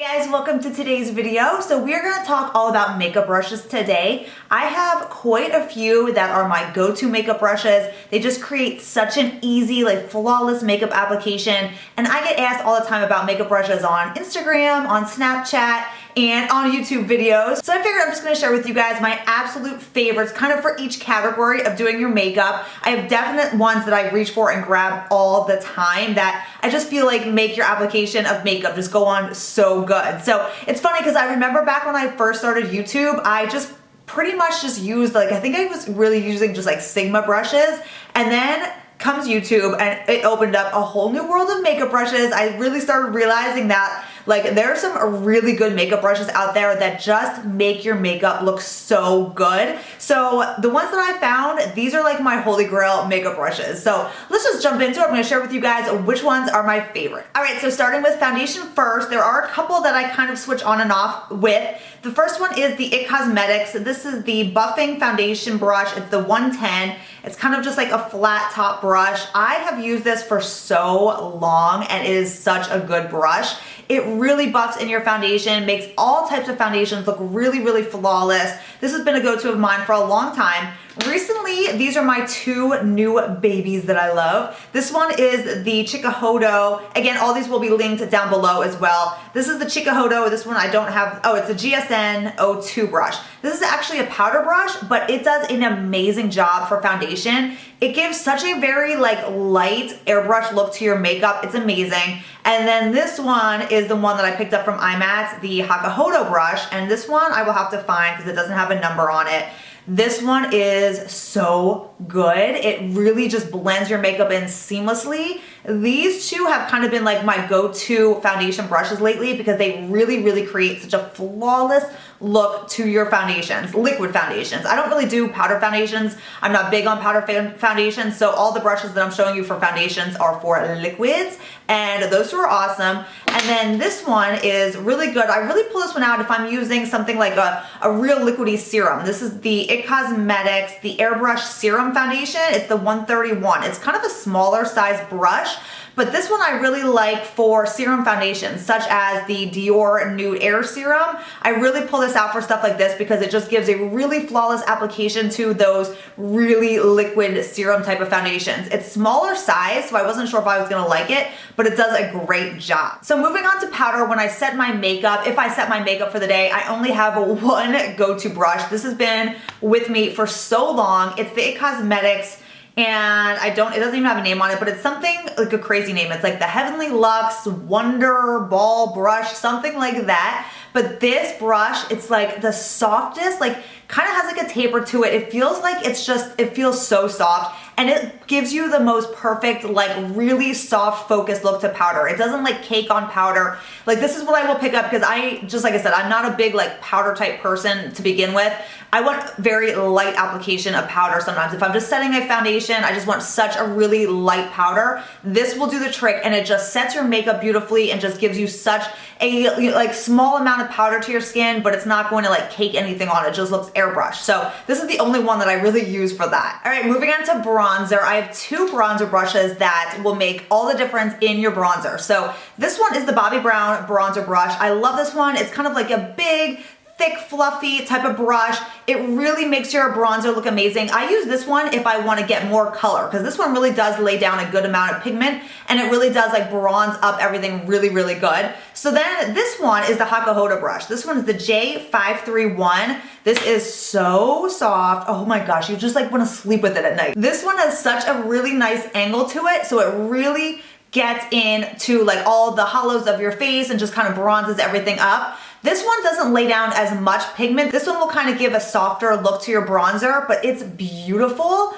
Hey guys, welcome to today's video. So we're going to talk all about makeup brushes today. I have quite a few that are my go-to makeup brushes. They just create such an easy, flawless makeup application. And I get asked all the time about makeup brushes on Instagram, on Snapchat, and on YouTube videos. So I figured I'm just gonna share with you guys my absolute favorites kind of for each category of doing your makeup. I have definite ones that I reach for and grab all the time that I just feel like make your application of makeup just go on so good. So it's funny because I remember back when I first started YouTube, I just pretty much just used I think I was really using just Sigma brushes, and then comes YouTube and it opened up a whole new world of makeup brushes. I really started realizing that there are some really good makeup brushes out there that just make your makeup look so good. So the ones that I found, these are my holy grail makeup brushes. So let's just jump into it. I'm gonna share with you guys which ones are my favorite. All right, so starting with foundation first, there are a couple that I kind of switch on and off with. The first one is the IT Cosmetics. This is the buffing foundation brush. It's the 110. It's kind of just a flat top brush. I have used this for so long and it is such a good brush. It really buffs in your foundation, makes all types of foundations look really, really flawless. This has been a go-to of mine for a long time. Recently, these are my two new babies that I love. This one is the Chikuhodo. Again, all these will be linked down below as well. This is the Chikuhodo. This one I don't have, it's a GSN 02 brush. This is actually a powder brush, but it does an amazing job for foundation. It gives such a very light airbrush look to your makeup. It's amazing. And then this one is the one that I picked up from IMATS, the Chikuhodo brush. And this one I will have to find because it doesn't have a number on it. This one is so good. It really just blends your makeup in seamlessly. These two have kind of been my go-to foundation brushes lately because they really, really create such a flawless look to your foundations, liquid foundations. I don't really do powder foundations. I'm not big on powder foundations, so all the brushes that I'm showing you for foundations are for liquids, and those two are awesome. And then this one is really good. I really pull this one out if I'm using something like a real liquidy serum. This is the IT Cosmetics, the Airbrush Serum Foundation. It's the 131. It's kind of a smaller size brush, but this one I really like for serum foundations, such as the Dior Nude Air Serum. I really pull this out for stuff like this because it just gives a really flawless application to those really liquid serum type of foundations. It's smaller size, so I wasn't sure if I was gonna like it, but it does a great job. So moving on to powder, when I set my makeup, if I set my makeup for the day, I only have one go-to brush. This has been with me for so long. It's the IT Cosmetics, and it doesn't even have a name on it, but it's something a crazy name. It's the Heavenly Luxe Wonder Ball Brush, something like that. But this brush, it's the softest, kind of has a taper to it. It feels it feels so soft, and it gives you the most perfect, really soft focused look to powder. It doesn't cake on powder. This is what I will pick up because like I said, I'm not a big powder type person to begin with. I want very light application of powder sometimes. If I'm just setting a foundation, I just want such a really light powder. This will do the trick, and it just sets your makeup beautifully and just gives you such a small amount of powder to your skin, but it's not going to cake anything on it. It just looks airbrush. So this is the only one that I really use for that. All right, moving on to bronzer. I have two bronzer brushes that will make all the difference in your bronzer. So this one is the Bobbi Brown bronzer brush. I love this one. It's kind of a big, thick, fluffy type of brush. It really makes your bronzer look amazing. I use this one if I want to get more color because this one really does lay down a good amount of pigment, and it really does bronze up everything really, really good. So then this one is the Chikuhodo brush. This one is the J531. This is so soft. Oh my gosh, you just want to sleep with it at night. This one has such a really nice angle to it, so it really gets into all the hollows of your face and just kind of bronzes everything up. This one doesn't lay down as much pigment. This one will kind of give a softer look to your bronzer, but it's beautiful.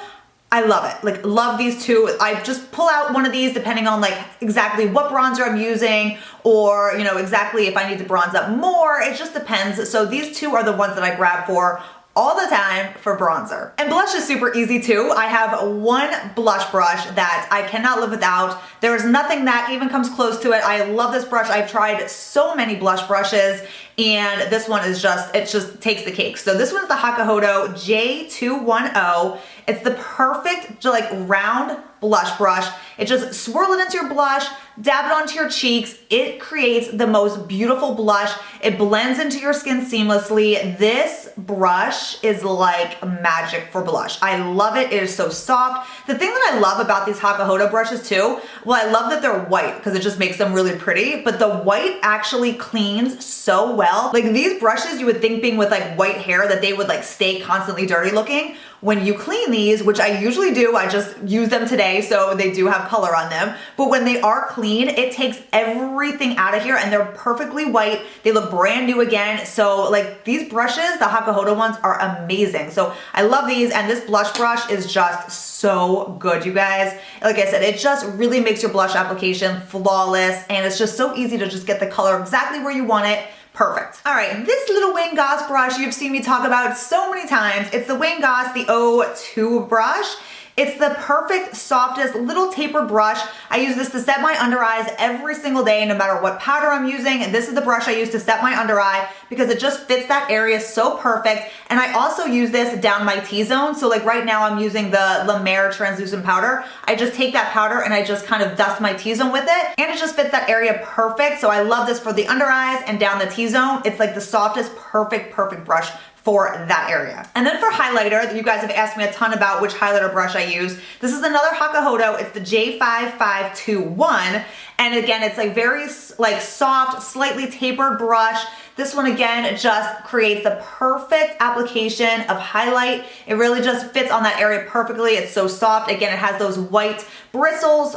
I love it. Love these two. I just pull out one of these depending on exactly what bronzer I'm using, or exactly if I need to bronze up more. It just depends. So these two are the ones that I grab for all the time for bronzer. And blush is super easy too. I have one blush brush that I cannot live without. There is nothing that even comes close to it. I love this brush. I've tried so many blush brushes, and this one is just, it just takes the cake. So this one's the Chikuhodo J210. It's the perfect like round blush brush. It just swirl it into your blush, dab it onto your cheeks. It creates the most beautiful blush. It blends into your skin seamlessly. This brush is like magic for blush. I love it. It is so soft. The thing that I love about these Chikuhodo brushes too, well, I love that they're white because it just makes them really pretty, but the white actually cleans so well. Like these brushes, you would think being with like white hair that they would like stay constantly dirty looking. When you clean these, which I usually do, I just use them today so they do have color on them, but when they are clean, it takes everything out of here and they're perfectly white. They look brand new again. So like these brushes, the Chikuhodo ones, are amazing. So I love these, and this blush brush is just so good, you guys. Like I said, it just really makes your blush application flawless, and it's just so easy to just get the color exactly where you want it. Perfect. All right, this little Wayne Goss brush you've seen me talk about so many times. It's the Wayne Goss, the O2 brush. It's the perfect, softest little taper brush. I use this to set my under eyes every single day, no matter what powder I'm using. And this is the brush I use to set my under eye because it just fits that area so perfect. And I also use this down my T-zone. So like right now I'm using the La Mer translucent powder. I just take that powder and I just kind of dust my T-zone with it. And it just fits that area perfect. So I love this for the under eyes and down the T-zone. It's like the softest, perfect brush for that area. And then for highlighter, you guys have asked me a ton about which highlighter brush I use. This is another Chikuhodo. It's the J5521. And again, it's like very like soft, slightly tapered brush. This one again just creates the perfect application of highlight. It really just fits on that area perfectly. It's so soft. Again, it has those white bristles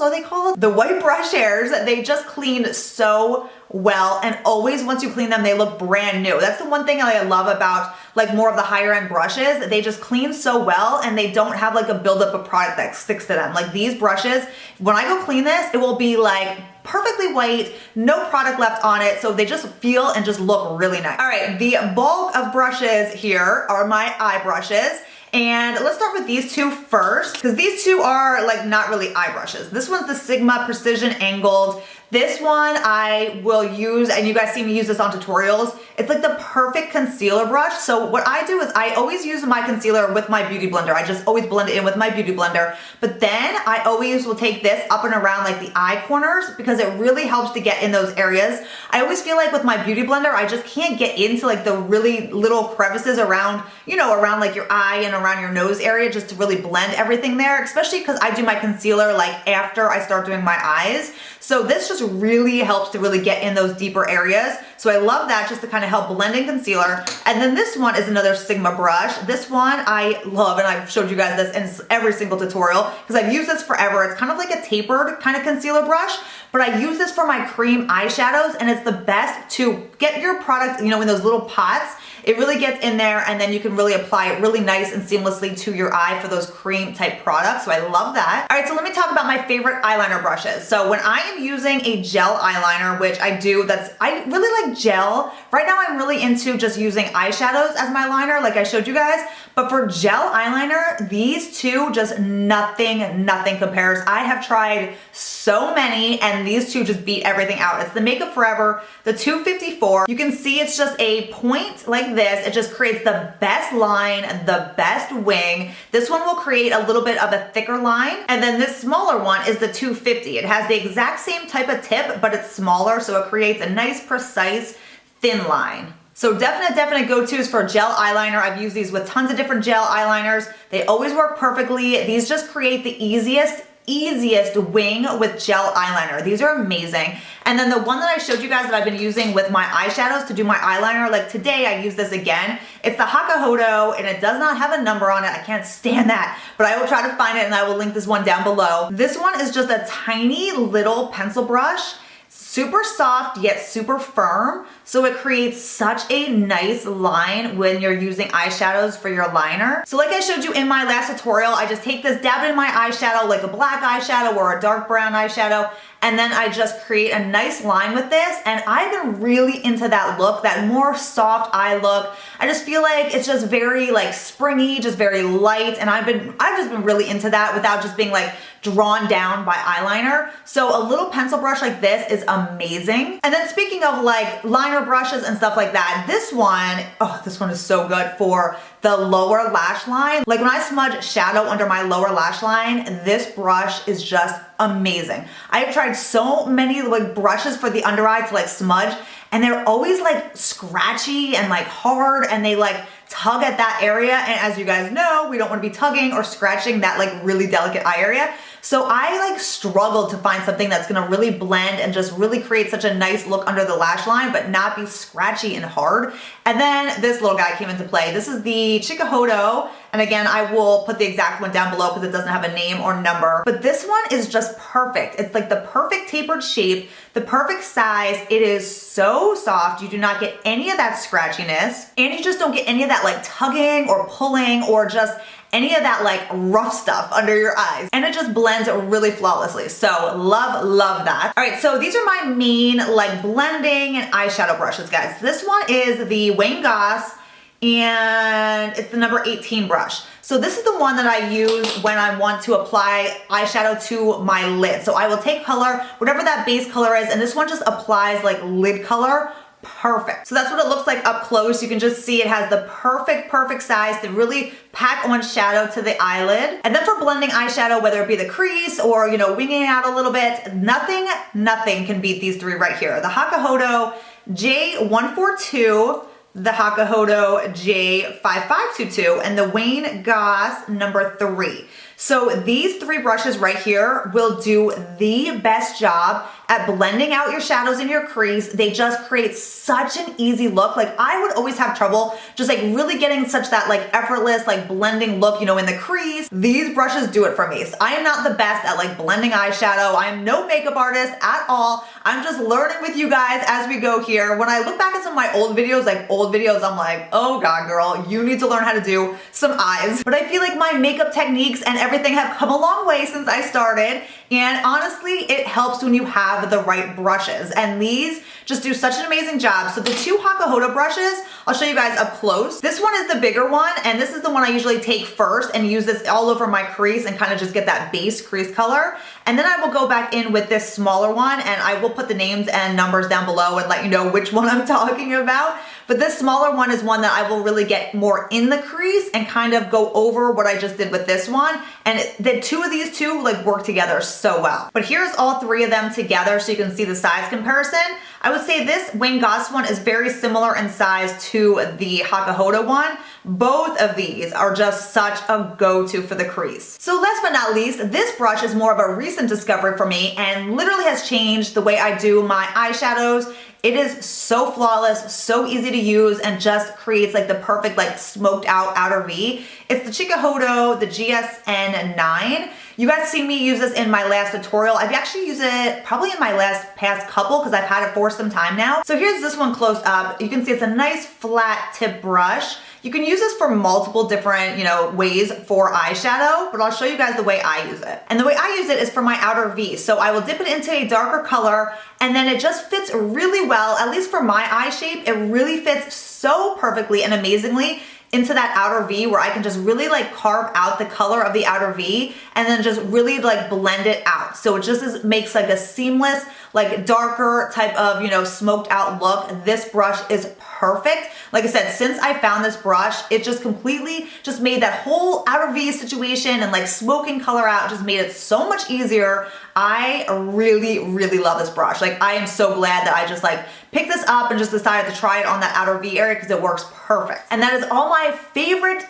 are they called? The white brush hairs. They just clean so well, and always once you clean them, they look brand new. That's the one thing I love about like more of the higher end brushes. They just clean so well, and they don't have like a buildup of product that sticks to them. Like these brushes, when I go clean this, it will be like perfectly white, no product left on it, so they just feel and just look really nice. All right, the bulk of brushes here are my eye brushes. And let's start with these two first, because these two are like not really eye brushes. This one's the Sigma Precision Angled. This one I will use, and you guys see me use this on tutorials. It's like the perfect concealer brush. So what I do is I always use my concealer with my beauty blender. I just always blend it in with my beauty blender. But then I always will take this up and around like the eye corners because it really helps to get in those areas. I always feel like with my beauty blender, I just can't get into like the really little crevices around, you know, around like your eye and around your nose area, just to really blend everything there, especially because I do my concealer like after I start doing my eyes. So this just really helps to really get in those deeper areas. So I love that, just to kind of help blend in concealer. And then this one is another Sigma brush. This one I love, and I've showed you guys this in every single tutorial because I've used this forever. It's kind of like a tapered kind of concealer brush, but I use this for my cream eyeshadows, and it's the best to get your product, you know, in those little pots. It really gets in there, and then you can really apply it really nice and seamlessly to your eye for those cream type products. So I love that. All right, so let me talk about my favorite eyeliner brushes. So when I am using a gel eyeliner, which I do, I really like gel. Right now I'm really into just using eyeshadows as my liner, like I showed you guys. But for gel eyeliner, these two, just nothing compares. I have tried so many, and these two just beat everything out. It's the Makeup Forever, the 254. You can see it's just a point like this. It just creates the best line, the best wing. This one will create a little bit of a thicker line, and then this smaller one is the 250. It has the exact same type of tip, but it's smaller, so it creates a nice, precise, thin line. So definite go-tos for gel eyeliner. I've used these with tons of different gel eyeliners. They always work perfectly. These just create the easiest wing with gel eyeliner. These are amazing. And then the one that I showed you guys that I've been using with my eyeshadows to do my eyeliner, like today I use this again. It's the Chikuhodo, and it does not have a number on it. I can't stand that, but I will try to find it, and I will link this one down below. This one is just a tiny little pencil brush. Super soft yet super firm, so it creates such a nice line when you're using eyeshadows for your liner. So like I showed you in my last tutorial, I just take this, dab it in my eyeshadow, like a black eyeshadow or a dark brown eyeshadow, and then I just create a nice line with this, and I've been really into that look, that more soft eye look. I just feel like it's just very like springy, just very light, and I've just been really into that without just being like drawn down by eyeliner. So a little pencil brush like this is amazing. amazing. And then speaking of like liner brushes and stuff like that, this one is so good for the lower lash line. Like when I smudge shadow under my lower lash line, this brush is just amazing. I have tried so many like brushes for the under eye to like smudge, and they're always like scratchy and like hard, and they like tug at that area. And as you guys know, we don't want to be tugging or scratching that like really delicate eye area. So I like struggled to find something that's gonna really blend and just really create such a nice look under the lash line, but not be scratchy and hard. And then this little guy came into play. This is the Chikuhodo. And again, I will put the exact one down below because it doesn't have a name or number. But this one is just perfect. It's like the perfect tapered shape, the perfect size. It is so soft. You do not get any of that scratchiness. And you just don't get any of that like tugging or pulling or just any of that like rough stuff under your eyes. And it just blends really flawlessly. So love that. All right, so these are my main like blending and eyeshadow brushes, guys. This one is the Wayne Goss, and it's the number 18 brush. So this is the one that I use when I want to apply eyeshadow to my lid. So I will take color, whatever that base color is, and this one just applies like lid color. Perfect. So that's what it looks like up close. You can just see it has the perfect size to really pack on shadow to the eyelid. And then for blending eyeshadow, whether it be the crease or, you know, winging it out a little bit, nothing can beat these three right here. The Chikuhodo J142, the Chikuhodo J5522, and the Wayne Goss number 3. So these three brushes right here will do the best job at blending out your shadows in your crease. They just create such an easy look. Like I would always have trouble just like really getting such that like effortless like blending look, you know, in the crease. These brushes do it for me. So I am not the best at like blending eyeshadow. I am no makeup artist at all. I'm just learning with you guys as we go here. When I look back at some of my old videos, I'm like, oh God, girl, you need to learn how to do some eyes. But I feel like my makeup techniques and everything have come a long way since I started. And honestly, it helps when you have the right brushes. And these just do such an amazing job. So the two Chikuhodo brushes, I'll show you guys up close. This one is the bigger one, and this is the one I usually take first and use this all over my crease and kind of just get that base crease color. And then I will go back in with this smaller one, and I will put the names and numbers down below and let you know which one I'm talking about. But this smaller one is one that I will really get more in the crease and kind of go over what I just did with this one. And the two of these two like work together so well. But here's all three of them together so you can see the size comparison. I would say this Wayne Goss one is very similar in size to the Chikuhodo one. Both of these are just such a go-to for the crease. So last but not least, this brush is more of a recent discovery for me and literally has changed the way I do my eyeshadows. It is so flawless, so easy to use, and just creates like the perfect like smoked out outer V. It's the Chikuhodo, the GSN9. You guys see me use this in my last tutorial. I've actually used it probably in my past couple because I've had it for some time now. So here's this one close up. You can see it's a nice flat tip brush. You can use this for multiple different, you know, ways for eyeshadow, but I'll show you guys the way I use it. And the way I use it is for my outer V. So I will dip it into a darker color, and then it just fits really well, at least for my eye shape. It really fits so perfectly and amazingly into that outer V where I can just really like carve out the color of the outer V and then just really like blend it out. So it just makes like a seamless, like darker type of, you know, smoked out look. This brush is perfect. Like I said, since I found this brush, it just completely just made that whole outer V situation and like smoking color out, just made it so much easier. I really love this brush. Like I am so glad that I just like picked this up and just decided to try it on that outer V area because it works perfect. And that is all my favorite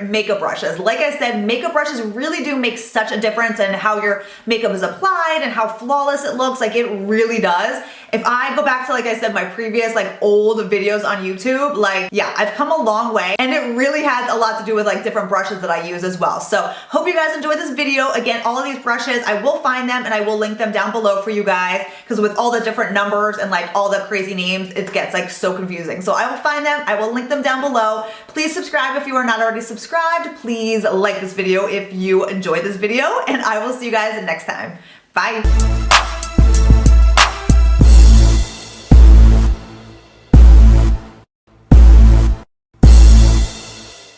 makeup brushes. Like I said, makeup brushes really do make such a difference in how your makeup is applied and how flawless it looks. Like it really does. If I go back to, like I said, my previous like old videos on YouTube, like yeah, I've come a long way, and it really has a lot to do with like different brushes that I use as well. So hope you guys enjoyed this video. Again, all of these brushes, I will find them and I will link them down below for you guys because with all the different numbers and like all the crazy names, it gets like so confusing. So I will find them, I will link them down below. Please subscribe if you are not already subscribed. Please like this video if you enjoyed this video, and I will see you guys next time. Bye.